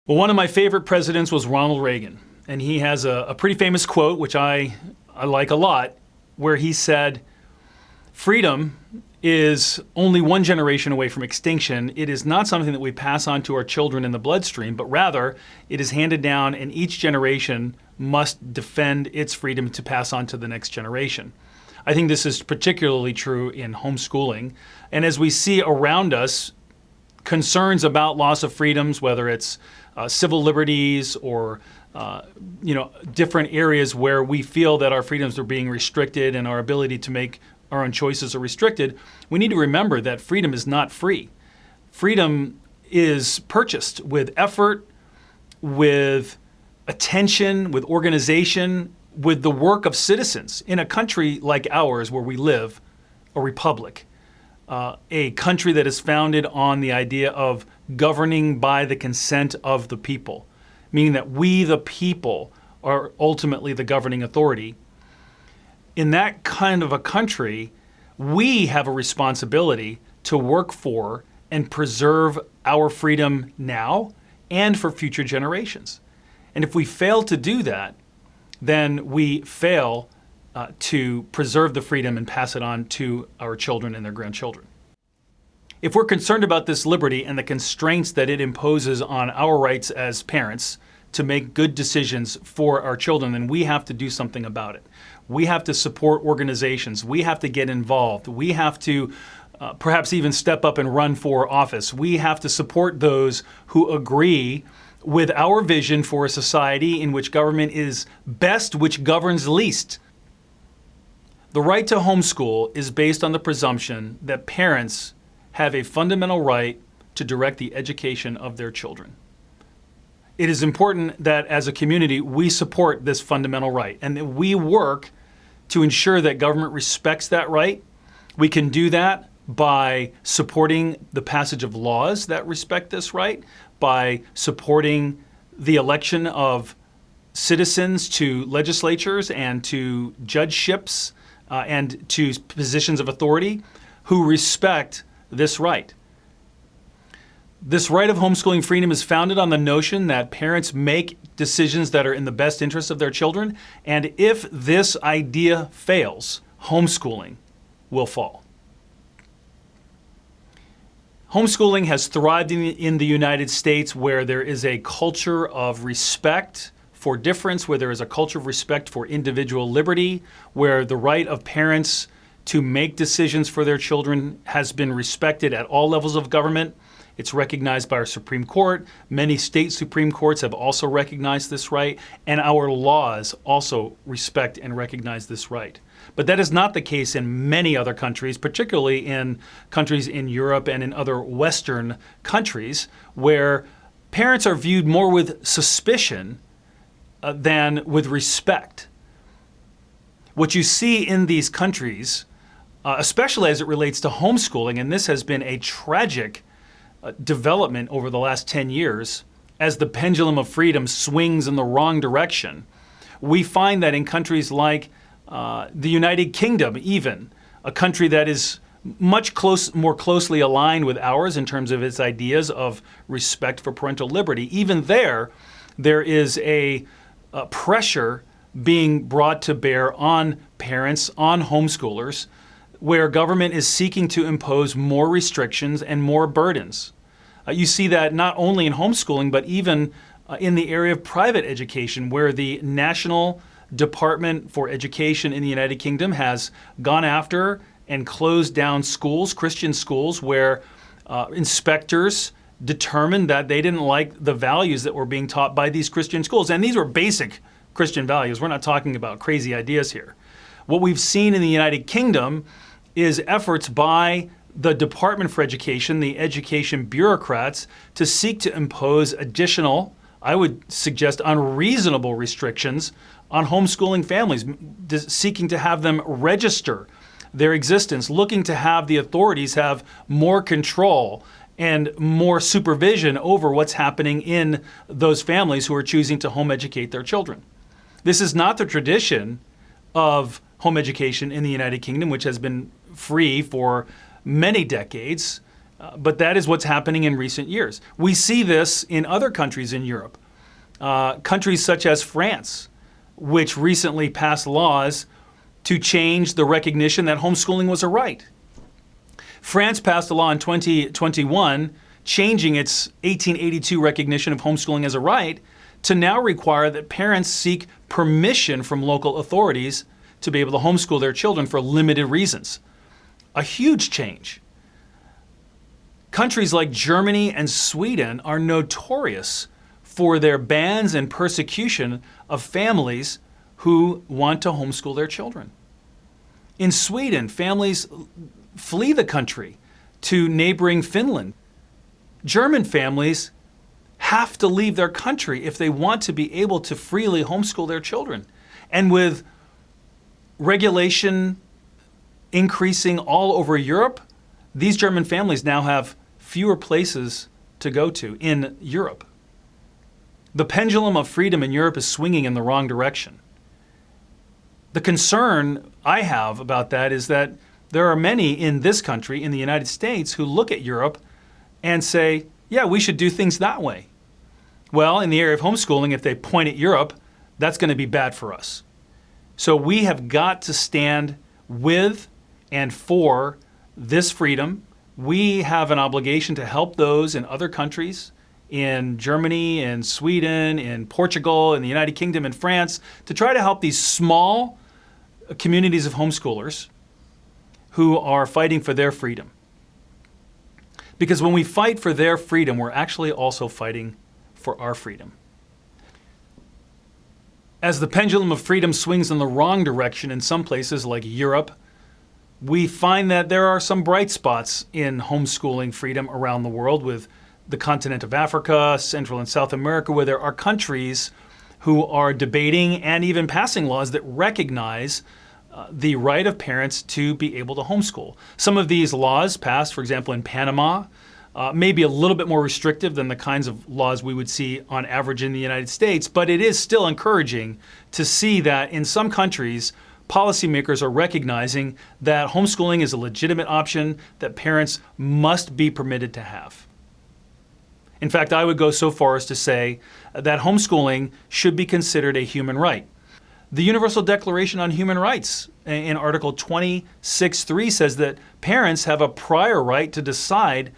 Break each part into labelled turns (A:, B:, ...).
A: Well, one of my favorite presidents was Ronald Reagan, and he has a pretty famous quote, which I like a lot, where he said, "Freedom is only one generation away from extinction. It is not something that we pass on to our children in the bloodstream, but rather it is handed down, and each generation must defend its freedom to pass on to the next generation." I think this is particularly true in homeschooling. And as we see around us, concerns about loss of freedoms, whether it's civil liberties or different areas where we feel that our freedoms are being restricted and our ability to make our own choices are restricted, we need to remember that freedom is not free. Freedom is purchased with effort, with attention, with organization, with the work of citizens. In a country like ours where we live, a republic, a country that is founded on the idea of governing by the consent of the people, meaning that we, the people, are ultimately the governing authority. In that kind of a country, we have a responsibility to work for and preserve our freedom now and for future generations. And if we fail to do that, then we fail to preserve the freedom and pass it on to our children and their grandchildren. If we're concerned about this liberty and the constraints that it imposes on our rights as parents to make good decisions for our children, then we have to do something about it. We have to support organizations. We have to get involved. We have to perhaps even step up and run for office. We have to support those who agree with our vision for a society in which government is best, which governs least. The right to homeschool is based on the presumption that parents have a fundamental right to direct the education of their children. It is important that as a community we support this fundamental right and that we work to ensure that government respects that right. We can do that by supporting the passage of laws that respect this right, by supporting the election of citizens to legislatures and to judgeships and to positions of authority who respect this right. This right of homeschooling freedom is founded on the notion that parents make decisions that are in the best interest of their children, and if this idea fails, homeschooling will fall. Homeschooling has thrived in the United States, where there is a culture of respect for difference, where there is a culture of respect for individual liberty, where the right of parents to make decisions for their children has been respected at all levels of government. It's recognized by our Supreme Court. Many state Supreme Courts have also recognized this right, and our laws also respect and recognize this right. But that is not the case in many other countries, particularly in countries in Europe and in other Western countries, where parents are viewed more with suspicion than with respect. What you see in these countries, especially as it relates to homeschooling, and this has been a tragic development over the last 10 years, as the pendulum of freedom swings in the wrong direction, we find that in countries like the United Kingdom, even, a country that is much more closely aligned with ours in terms of its ideas of respect for parental liberty, even there is a pressure being brought to bear on parents, on homeschoolers, where government is seeking to impose more restrictions and more burdens. You see that not only in homeschooling, but even in the area of private education, where the National Department for Education in the United Kingdom has gone after and closed down schools, Christian schools, where inspectors determined that they didn't like the values that were being taught by these Christian schools. And these were basic Christian values. We're not talking about crazy ideas here. What we've seen in the United Kingdom is efforts by the Department for Education, the education bureaucrats, to seek to impose additional, I would suggest unreasonable restrictions on homeschooling families, seeking to have them register their existence, looking to have the authorities have more control and more supervision over what's happening in those families who are choosing to home educate their children. This is not the tradition of home education in the United Kingdom, which has been free for many decades. But that is what's happening in recent years. We see this in other countries in Europe. Countries such as France, which recently passed laws to change the recognition that homeschooling was a right. France passed a law in 2021 changing its 1882 recognition of homeschooling as a right to now require that parents seek permission from local authorities to be able to homeschool their children for limited reasons. A huge change. Countries like Germany and Sweden are notorious for their bans and persecution of families who want to homeschool their children. In Sweden, families flee the country to neighboring Finland. German families have to leave their country if they want to be able to freely homeschool their children. And with regulation increasing all over Europe, these German families now have fewer places to go to in Europe. The pendulum of freedom in Europe is swinging in the wrong direction. The concern I have about that is that there are many in this country, in the United States, who look at Europe and say, yeah, we should do things that way. Well, in the area of homeschooling, if they point at Europe, that's going to be bad for us. So we have got to stand with and for this freedom. We have an obligation to help those in other countries, in Germany, in Sweden, in Portugal, in the United Kingdom, in France, to try to help these small communities of homeschoolers who are fighting for their freedom. Because when we fight for their freedom, we're actually also fighting for our freedom. As the pendulum of freedom swings in the wrong direction in some places like Europe, we find that there are some bright spots in homeschooling freedom around the world, with the continent of Africa, Central and South America, where there are countries who are debating and even passing laws that recognize the right of parents to be able to homeschool. Some of these laws passed, for example, in Panama, may be a little bit more restrictive than the kinds of laws we would see on average in the United States, but it is still encouraging to see that in some countries, policymakers are recognizing that homeschooling is a legitimate option that parents must be permitted to have. In fact, I would go so far as to say that homeschooling should be considered a human right. The Universal Declaration on Human Rights in Article 26(3) says that parents have a prior right to decide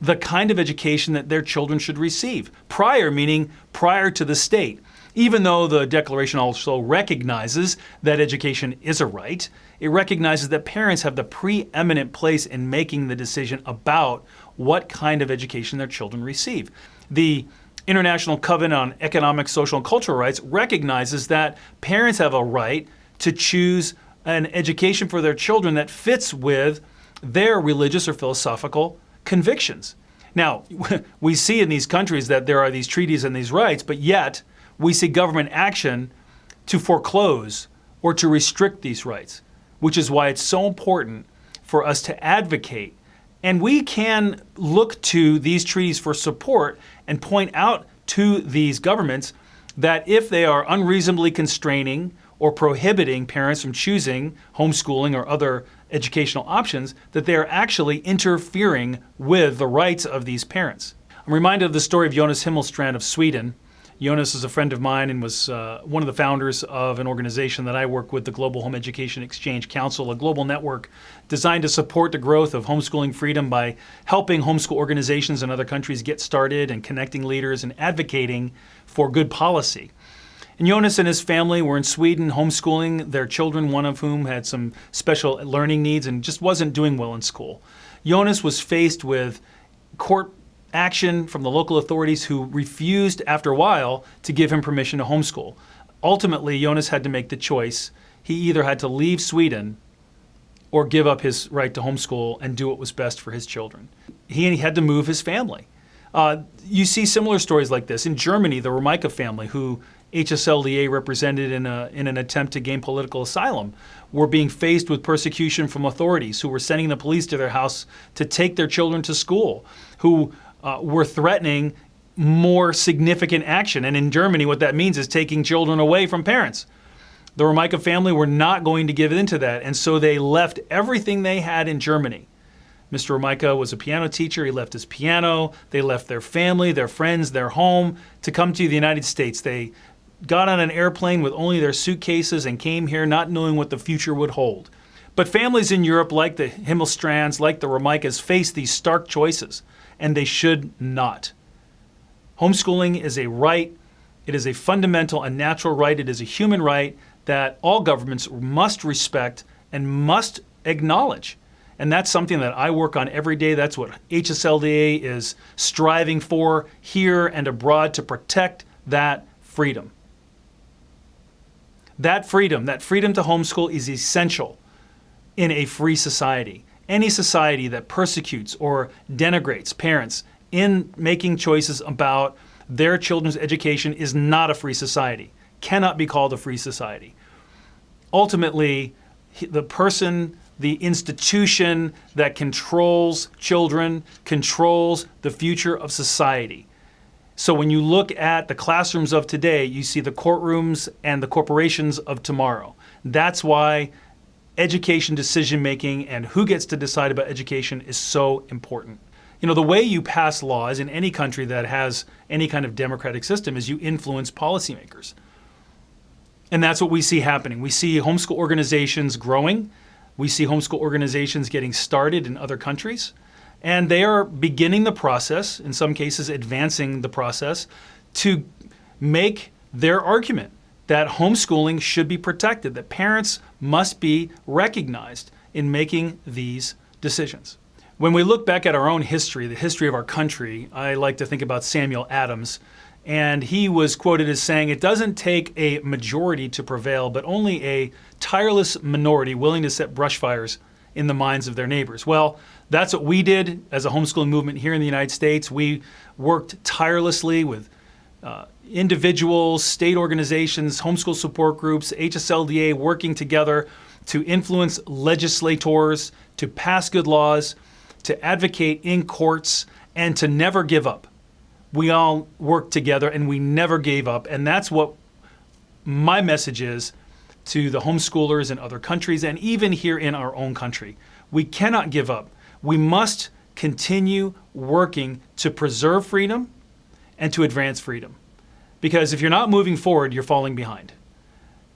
A: the kind of education that their children should receive. Prior meaning prior to the state. Even though the Declaration also recognizes that education is a right, it recognizes that parents have the preeminent place in making the decision about what kind of education their children receive. The International Covenant on Economic, Social, and Cultural Rights recognizes that parents have a right to choose an education for their children that fits with their religious or philosophical convictions. Now, we see in these countries that there are these treaties and these rights, but yet we see government action to foreclose or to restrict these rights, which is why it's so important for us to advocate. And we can look to these treaties for support and point out to these governments that if they are unreasonably constraining or prohibiting parents from choosing homeschooling or other educational options, that they are actually interfering with the rights of these parents. I'm reminded of the story of Jonas Himmelstrand of Sweden. Jonas is a friend of mine and was one of the founders of an organization that I work with, the Global Home Education Exchange Council, a global network designed to support the growth of homeschooling freedom by helping homeschool organizations in other countries get started and connecting leaders and advocating for good policy. And Jonas and his family were in Sweden homeschooling their children, one of whom had some special learning needs and just wasn't doing well in school. Jonas was faced with court action from the local authorities who refused after a while to give him permission to homeschool. Ultimately, Jonas had to make the choice. He either had to leave Sweden or give up his right to homeschool and do what was best for his children. He had to move his family. You see similar stories like this. In Germany, the Romeike family, who HSLDA represented in an attempt to gain political asylum, were being faced with persecution from authorities who were sending the police to their house to take their children to school, who were threatening more significant action. And in Germany, what that means is taking children away from parents. The Romeike family were not going to give in to that, and so they left everything they had in Germany Mr. Romica was a piano teacher. He left his piano. They left their family, their friends, their home to come to the United States. They got on an airplane with only their suitcases and came here not knowing what the future would hold. But families in Europe, like the Himmelstrands, like the Romicas, face these stark choices, and they should not. Homeschooling is a right. It is a fundamental and natural right. It is a human right that all governments must respect and must acknowledge. And that's something that I work on every day. That's what HSLDA is striving for here and abroad, to protect that freedom. That freedom to homeschool is essential in a free society. Any society that persecutes or denigrates parents in making choices about their children's education is not a free society, cannot be called a free society. Ultimately, the person, the institution that controls children, controls the future of society. So when you look at the classrooms of today, you see the courtrooms and the corporations of tomorrow. That's why education decision-making and who gets to decide about education is so important. You know, the way you pass laws in any country that has any kind of democratic system is you influence policymakers. And that's what we see happening. We see homeschool organizations growing. We see homeschool organizations getting started in other countries. And they are beginning the process, in some cases advancing the process, to make their argument that homeschooling should be protected, that parents must be recognized in making these decisions. When we look back at our own history, the history of our country, I like to think about Samuel Adams. And he was quoted as saying, "It doesn't take a majority to prevail, but only a tireless minority willing to set brush fires in the minds of their neighbors." Well, that's what we did as a homeschooling movement here in the United States. We worked tirelessly with individuals, state organizations, homeschool support groups, HSLDA, working together to influence legislators, to pass good laws, to advocate in courts, and to never give up. We all worked together and we never gave up. And that's what my message is to the homeschoolers in other countries and even here in our own country. We cannot give up. We must continue working to preserve freedom and to advance freedom. Because if you're not moving forward, you're falling behind.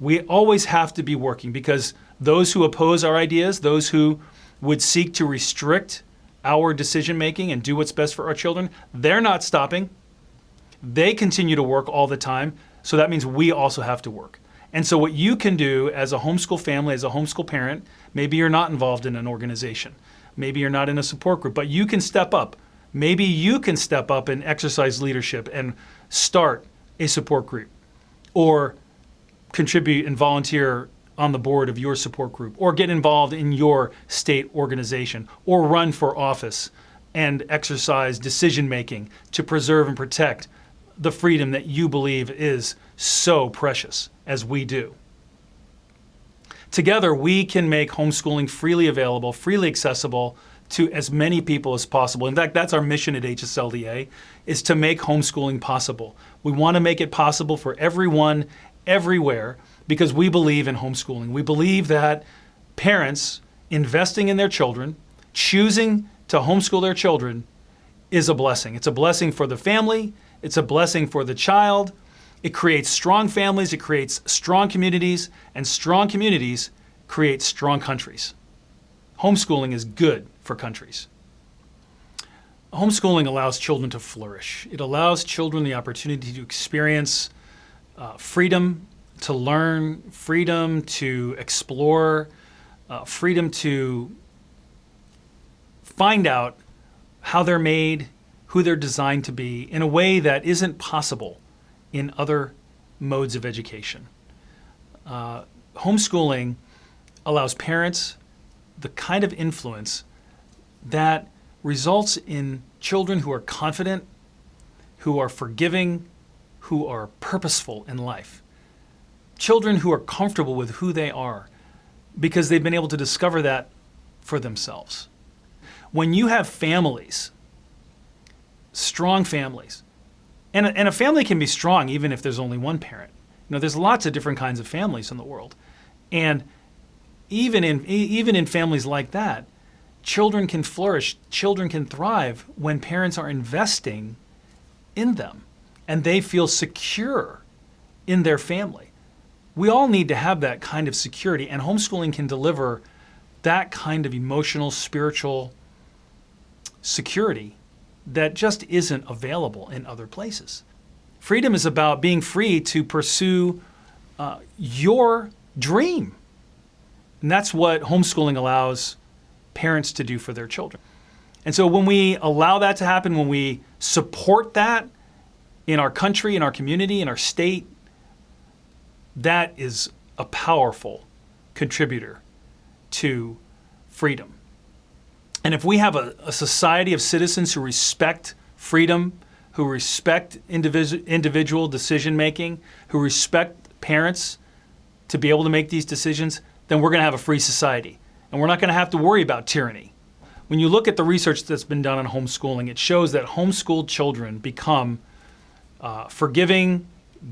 A: We always have to be working, because those who oppose our ideas, those who would seek to restrict our decision making and do what's best for our children, they're not stopping. They continue to work all the time. So that means we also have to work. And so what you can do as a homeschool family, as a homeschool parent, maybe you're not involved in an organization, maybe you're not in a support group, but you can step up. Maybe you can step up and exercise leadership and start a support group, or contribute and volunteer on the board of your support group, or get involved in your state organization, or run for office and exercise decision making to preserve and protect the freedom that you believe is so precious as we do. Together, we can make homeschooling freely available, freely accessible to as many people as possible. In fact, that's our mission at HSLDA, is to make homeschooling possible. We want to make it possible for everyone, everywhere, because we believe in homeschooling. We believe that parents investing in their children, choosing to homeschool their children, is a blessing. It's a blessing for the family. It's a blessing for the child. It creates strong families. It creates strong communities. And strong communities create strong countries. Homeschooling is good for countries. Homeschooling allows children to flourish. It allows children the opportunity to experience freedom to learn, freedom to explore, freedom to find out how they're made, who they're designed to be, in a way that isn't possible in other modes of education. Homeschooling allows parents the kind of influence that results in children who are confident, who are forgiving, who are purposeful in life. Children who are comfortable with who they are because they've been able to discover that for themselves. When you have families, strong families, and a family can be strong even if there's only one parent. You know, there's lots of different kinds of families in the world. And even in families like that, children can flourish, children can thrive when parents are investing in them and they feel secure in their family. We all need to have that kind of security, and homeschooling can deliver that kind of emotional, spiritual security that just isn't available in other places. Freedom is about being free to pursue your dream. And that's what homeschooling allows parents to do for their children. And so when we allow that to happen, when we support that in our country, in our community, in our state, that is a powerful contributor to freedom. And if we have a society of citizens who respect freedom, who respect individual decision-making, who respect parents to be able to make these decisions, then we're going to have a free society. And we're not going to have to worry about tyranny. When you look at the research that's been done on homeschooling, it shows that homeschooled children become forgiving,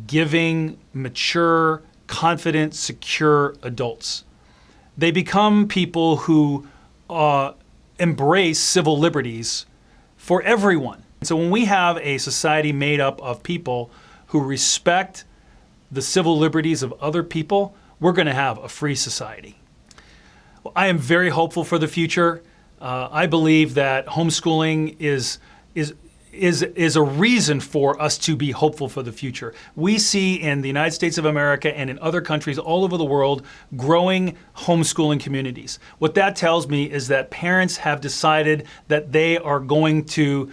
A: giving, mature, confident, secure adults. They become people who embrace civil liberties for everyone. So when we have a society made up of people who respect the civil liberties of other people, we're going to have a free society. Well, I am very hopeful for the future. I believe that homeschooling is a reason for us to be hopeful for the future. We see in the United States of America and in other countries all over the world growing homeschooling communities. What that tells me is that parents have decided that they are going to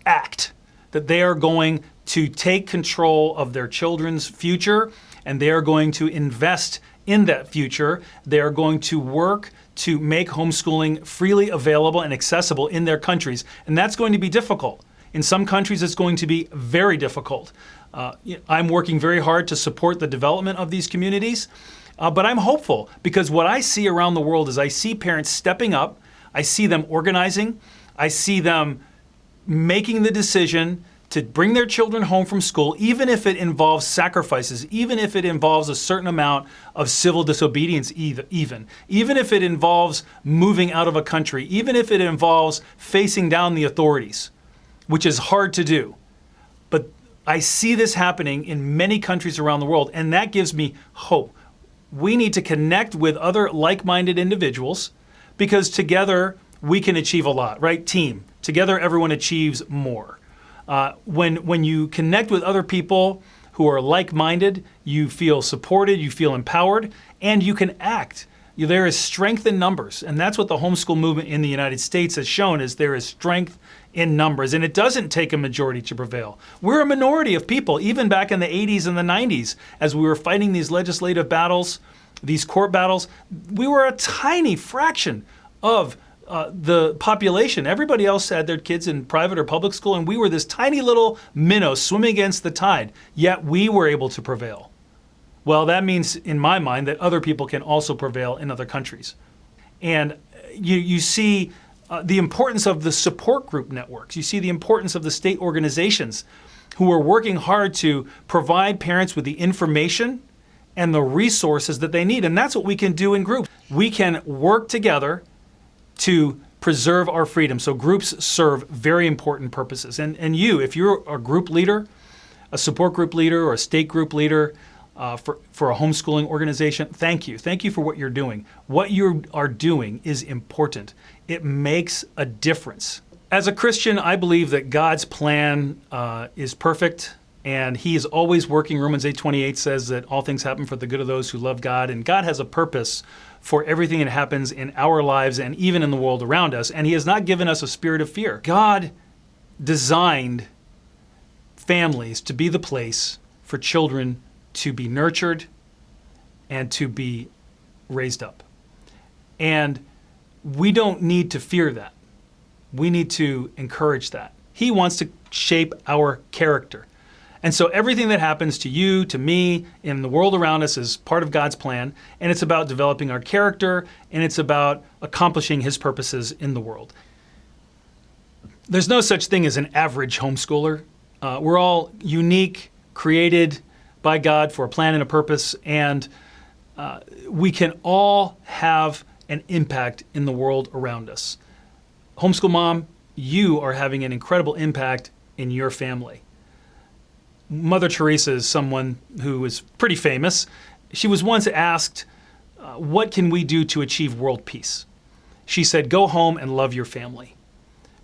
A: act, that they are going to take control of their children's future, and they are going to invest in that future. They are going to work to make homeschooling freely available and accessible in their countries. And that's going to be difficult. In some countries, it's going to be very difficult. I'm working very hard to support the development of these communities, but I'm hopeful because what I see around the world is I see parents stepping up, I see them organizing, I see them making the decision to bring their children home from school, even if it involves sacrifices, even if it involves a certain amount of civil disobedience, even if it involves moving out of a country, even if it involves facing down the authorities, which is hard to do. But I see this happening in many countries around the world, and that gives me hope. We need to connect with other like-minded individuals because together we can achieve a lot, right? Team. Together everyone achieves more. When you connect with other people who are like-minded, you feel supported, you feel empowered, and you can act. There is strength in numbers, and that's what the homeschool movement in the United States has shown is there is strength in numbers, and it doesn't take a majority to prevail. We're a minority of people, even back in the 80s and the 90s, as we were fighting these legislative battles, these court battles, we were a tiny fraction of the population. Everybody else had their kids in private or public school, and we were this tiny little minnow swimming against the tide, yet we were able to prevail. Well, that means, in my mind, that other people can also prevail in other countries. And you see the importance of the support group networks. You see the importance of the state organizations who are working hard to provide parents with the information and the resources that they need. And that's what we can do in groups. We can work together to preserve our freedom. So groups serve very important purposes. And you, if you're a group leader, a support group leader, or a state group leader for a homeschooling organization, thank you. Thank you for what you're doing. What you are doing is important. It makes a difference. As a Christian, I believe that God's plan is perfect, and He is always working. Romans 8:28 says that all things happen for the good of those who love God, and God has a purpose for everything that happens in our lives and even in the world around us, and He has not given us a spirit of fear. God designed families to be the place for children to be nurtured and to be raised up. And we don't need to fear that. We need to encourage that. He wants to shape our character. And so everything that happens to you, to me, in the world around us is part of God's plan, and it's about developing our character, and it's about accomplishing His purposes in the world. There's no such thing as an average homeschooler. We're all unique, created by God for a plan and a purpose, and we can all have and impact in the world around us. Homeschool mom, you are having an incredible impact in your family. Mother Teresa is someone who is pretty famous. She was once asked, what can we do to achieve world peace? She said, go home and love your family.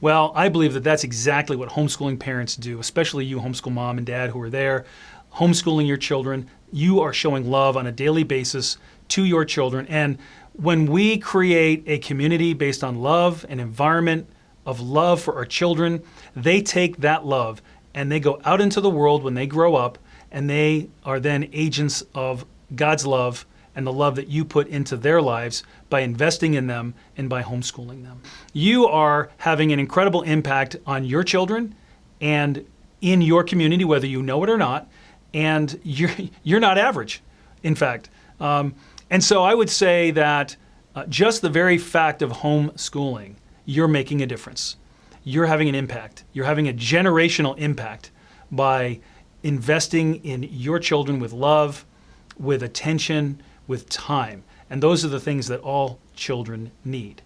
A: Well, I believe that that's exactly what homeschooling parents do, especially you homeschool mom and dad who are there, homeschooling your children. You are showing love on a daily basis to your children. And when we create a community based on love, an environment of love for our children, they take that love and they go out into the world when they grow up, and they are then agents of God's love and the love that you put into their lives by investing in them and by homeschooling them. You are having an incredible impact on your children and in your community, whether you know it or not, and you're not average, in fact. And so I would say that just the very fact of homeschooling, you're making a difference. You're having an impact. You're having a generational impact by investing in your children with love, with attention, with time. And those are the things that all children need.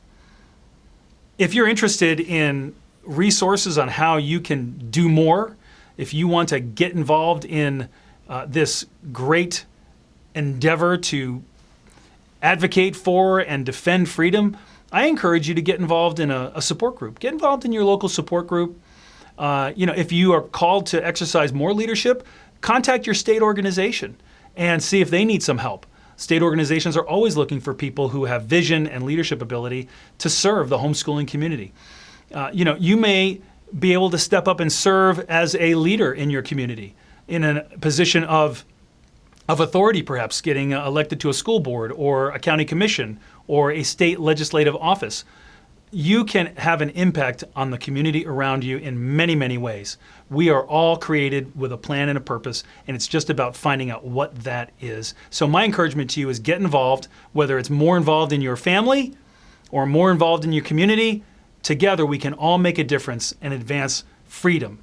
A: If you're interested in resources on how you can do more, if you want to get involved in this great endeavor to advocate for and defend freedom, I encourage you to get involved in a support group. Get involved in your local support group. If you are called to exercise more leadership, contact your state organization and see if they need some help. State organizations are always looking for people who have vision and leadership ability to serve the homeschooling community. You may be able to step up and serve as a leader in your community in a position of authority, perhaps getting elected to a school board or a county commission or a state legislative office. You can have an impact on the community around you in many, many ways. We are all created with a plan and a purpose, and it's just about finding out what that is. So my encouragement to you is get involved, whether it's more involved in your family or more involved in your community. Together we can all make a difference and advance freedom